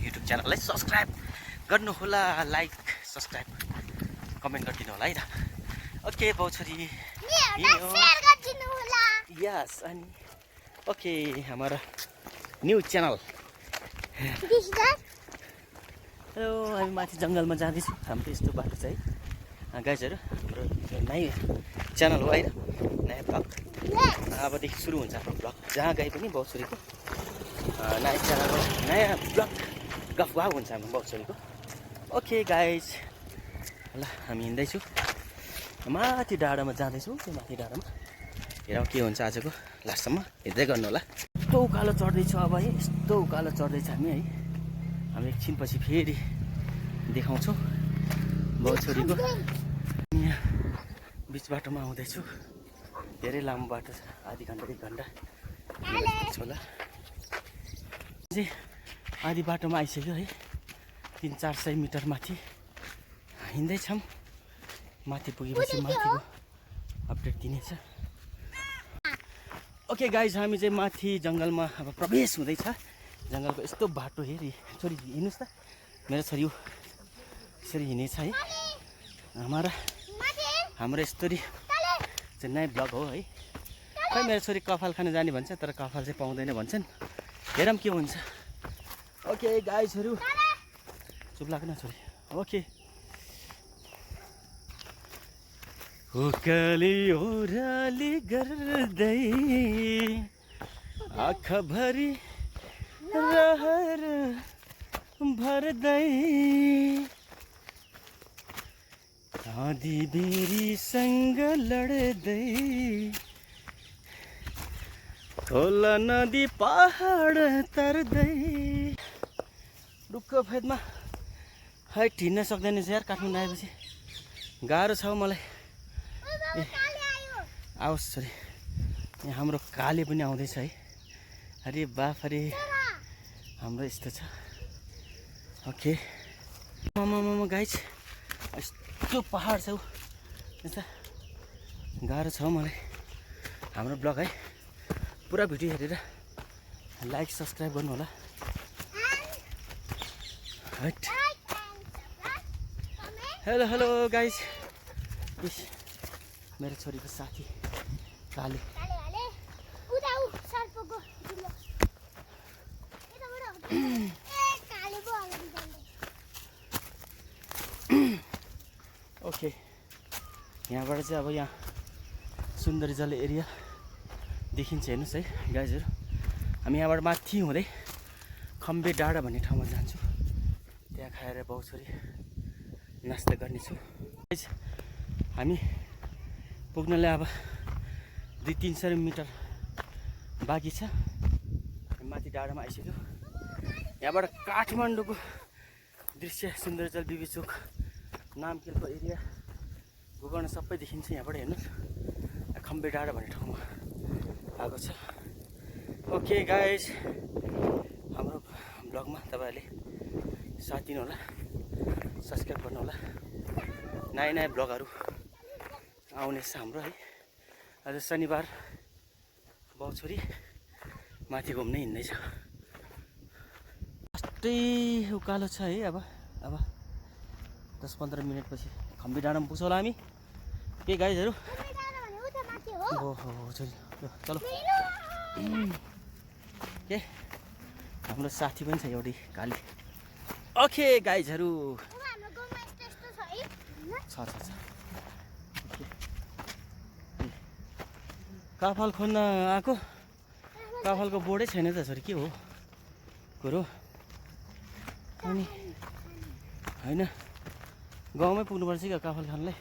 YouTube च्यानललाई subscribe गर्नुहोला, like subscribe comment गरिदिनु होला है त। ओके बाउछोरी यस अनि ओके हाम्रो न्यू च्यानल। हेलो, हामी माथि जङ्गलमा जाँदैछौँ। हाम्रो यस्तो बाटो छ है गाइजहरू। हाम्रो नयाँ च्यानल हो है, नयाँ ब्लग अबदेखि सुरु हुन्छ हाम्रो ब्लग। जहाँ गए पनि बाउछोरीको नयाँ च्यानल हो, नयाँ ब्लग गफगाफ हुन्छ हाम्रो बाउछोरीको। ओके गाइज, ल हामी हिँड्दैछौँ माथि डाँडामा जाँदैछौँ। त्यो माथि डाँडामा हेरौँ के हुन्छ आजको लास्टसम्म हेर्दै गर्नु होला। यस्तो उकालो चढ्दैछ अब है, यस्तो उकालो चढ्दैछ हामी है। हामी एकछिनपछि फेरि देखाउँछौँ बाउछोरीको। यहाँ बिच बाटोमा आउँदैछु, धेरै लामो बाटो छ, आधी घन्टा 1 घन्टा होला। चाहिँ आधी बाटोमा आइसक्यो है, 300-400 मिटर माथि हिँड्दैछौँ। माथि पुगेपछि माथिको अपडेट दिनेछ। ओके गाइज, हामी चाहिँ माथि जङ्गलमा अब प्रवेश हुँदैछ। जङ्गलको यस्तो बाटो हेरी छोरी हिँड्नुहोस् त, मेरो छोरी यसरी हिँडेछ है। हाम्रो यस्तरी चाहिँ नयाँ ब्लग हो है। खै मेरो छोरी कफाल खान जाने भन्छ, तर कफाल चाहिँ पाउँदैन भन्छन्। हेरौँ के हुन्छ। ओके गाइजहरू, चुप लाग्न छोरी। ओके, उकाली ओह्राली गर्दै आँखाभरि रहर भर्दै आधी बेरीसँग लड्दै खोला नदी पहाड तर्दै। रुखको फेदमा हाइट हिँड्न सक्दैन यार, काठमाडौँ आएपछि गाह्रो छ मलाई। आओस् छोरी, यहाँ हाम्रो काले पनि आउँदैछ है। अरे बाफ, अरे हाम्रो यस्तो छ। ओके मम गाइज, यस्तो पहाड छ यता, गाह्रो छ मलाई। हाम्रो ब्लग है, पुरा भिडियो हेरेर लाइक सब्सक्राइब गर्नु होला। हेलो हेलो गाइज, मेरो छोरीको साथी काले। ओके, यहाँबाट चाहिँ अब यहाँ सुन्दरी जल एरिया देखिन्छ, हेर्नुहोस् है गाइजहरू। हामी यहाँबाट माथि हुँदै खम्बे डाँडा भन्ने ठाउँमा जान्छौँ। त्यहाँ खाएर बाउछोरी नास्ता गर्नेछु। हामी पुग्नलाई अब 200-300 मिटर बाँकी छ। माथि डाँडामा आइसक्यो। यहाँबाट काठमाडौँको दृश्य, सुन्दरजल, बिबी चोक, नामकेलको एरिया, गोकर्ण सबै देखिन्छ यहाँबाट। हेर्नुहोस्, खम्बे डाँडा भन्ने ठाउँमा आएको छ। ओके गाइज, हाम्रो ब्लगमा तपाईँहरूले साथ दिनु होला, सब्सक्राइब गर्नु होला। नयाँ नयाँ ब्लगहरू आउनेछ हाम्रो है। आज शनिबार, बाउछोरी माथि घुम्न हिँड्दैछ। यस्तै उकालो छ है। अब 10-15 मिनटपछि खम्बी डाँडामा पुग्छौँ होला हामी। के गाइजहरू, हो छोरी चलो। के हाम्रो साथी पनि छ एउटै काली। ओके गाइजहरू, छ काफल खोज्न आएको, काफलको बोर्डै छैन त छोरी, के हो कुरो। अनि होइन, गाउँमै पुग्नुपर्छ क्या काफल खानलाई।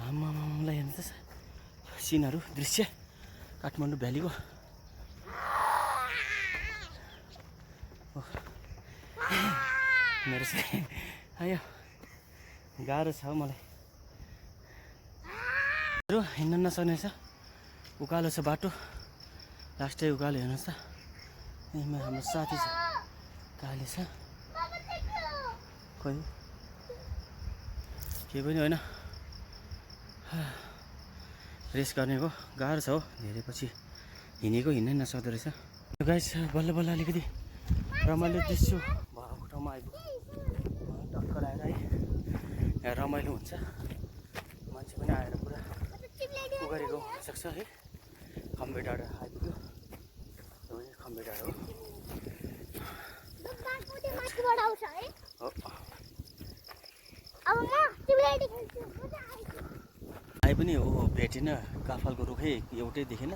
आमालाई हेर्नु त सिनहरू, दृश्य काठमाडौँ भ्यालीको। मेरो चाहिँ आयो, गाह्रो छ मलाई। हिँड्न नसक्ने छ, उकालो छ बाटो, लास्टै उकालो। हेर्नुहोस् त, यहीँमा हाम्रो साथी छ, काले छ। खोइ केही पनि होइन, रेस गर्नेको गाह्रो छ हो। धेरै पछि हिँडेको हिँड्नै नसक्दो रहेछ गाइस। बल्ल बल्ल अलिकति रमाइलो दृश्य भएको ठाउँमा आइपुग्यो टक्कर आएर है यहाँ रमाइलो हुन्छ मान्छे पनि आएर पुरा उ गरेको हुनसक्छ है खम्बे डाँडा आइपुग्यो खम्बे डाँडा हो आइ पनि हो भेटेन काफलको रुखै एउटै देखेन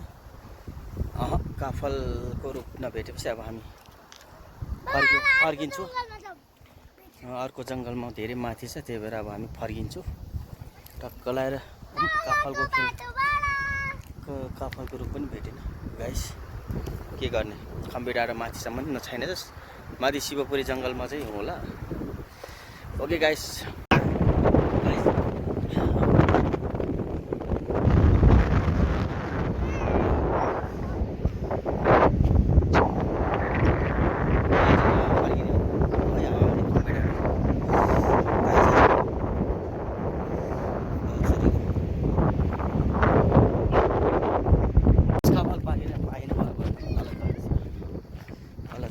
काफलको रुख नभेटेपछि अब हामी फर्किन्छौँ अर्को जङ्गलमा धेरै माथि छ त्यही भएर अब हामी फर्किन्छौँ टक्क लाएर काफलको रुख पनि भेटेन गाइस के गर्ने खम्बे डाँडा माथिसम्म छैन माथि शिवपुरी जङ्गलमा चाहिँ होला ओके गाइस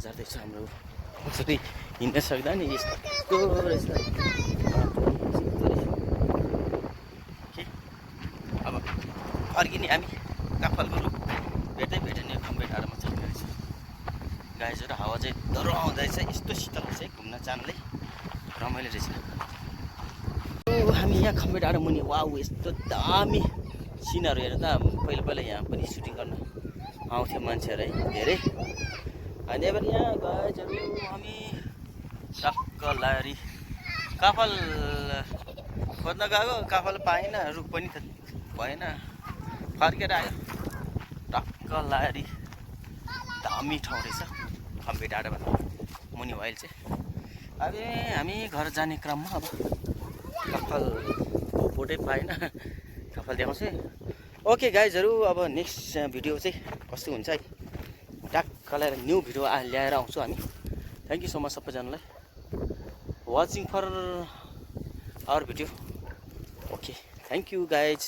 झर्दैछ हाम्रो कसरी हिँड्न सक्दा नि यस्तो रहेछ अब फर्किने हामी काफलको रुख भेट्दै खम्बे डाँडामा चल्ने रहेछ गाइजहरू हावा चाहिँ डह्रो आउँदैछ यस्तो शीतल रहेछ घुम्न जानलाई रमाइलो रहेछ हामी यहाँ खम्बे डाँडा मुनि वाउ यस्तो दामी सिनहरू हेर्दा पहिला यहाँ पनि सुटिङ गर्न आउँथ्यो मान्छेहरू है धेरै अनि अब यहाँ गाइजहरू हामी टक्क लारी काफल खोज्न गएको काफल पाएन रुख पनि भएन फर्केर आयो टक्क लारी दामी ठाउँ रहेछ खम्बे डाँडामा मुनि वाइल चाहिँ अब हामी घर जाने क्रममा अब काफल बोटै पाएन काफल देखाउँछु ओके गाइजहरू अब नेक्स्ट भिडियो चाहिँ कस्तो हुन्छ है टक्क लाएर न्यू भिडियो ल्याएर आउँछौँ हामी थ्याङ्क यू सो मच सबैजनालाई watching for our video okay thank you guys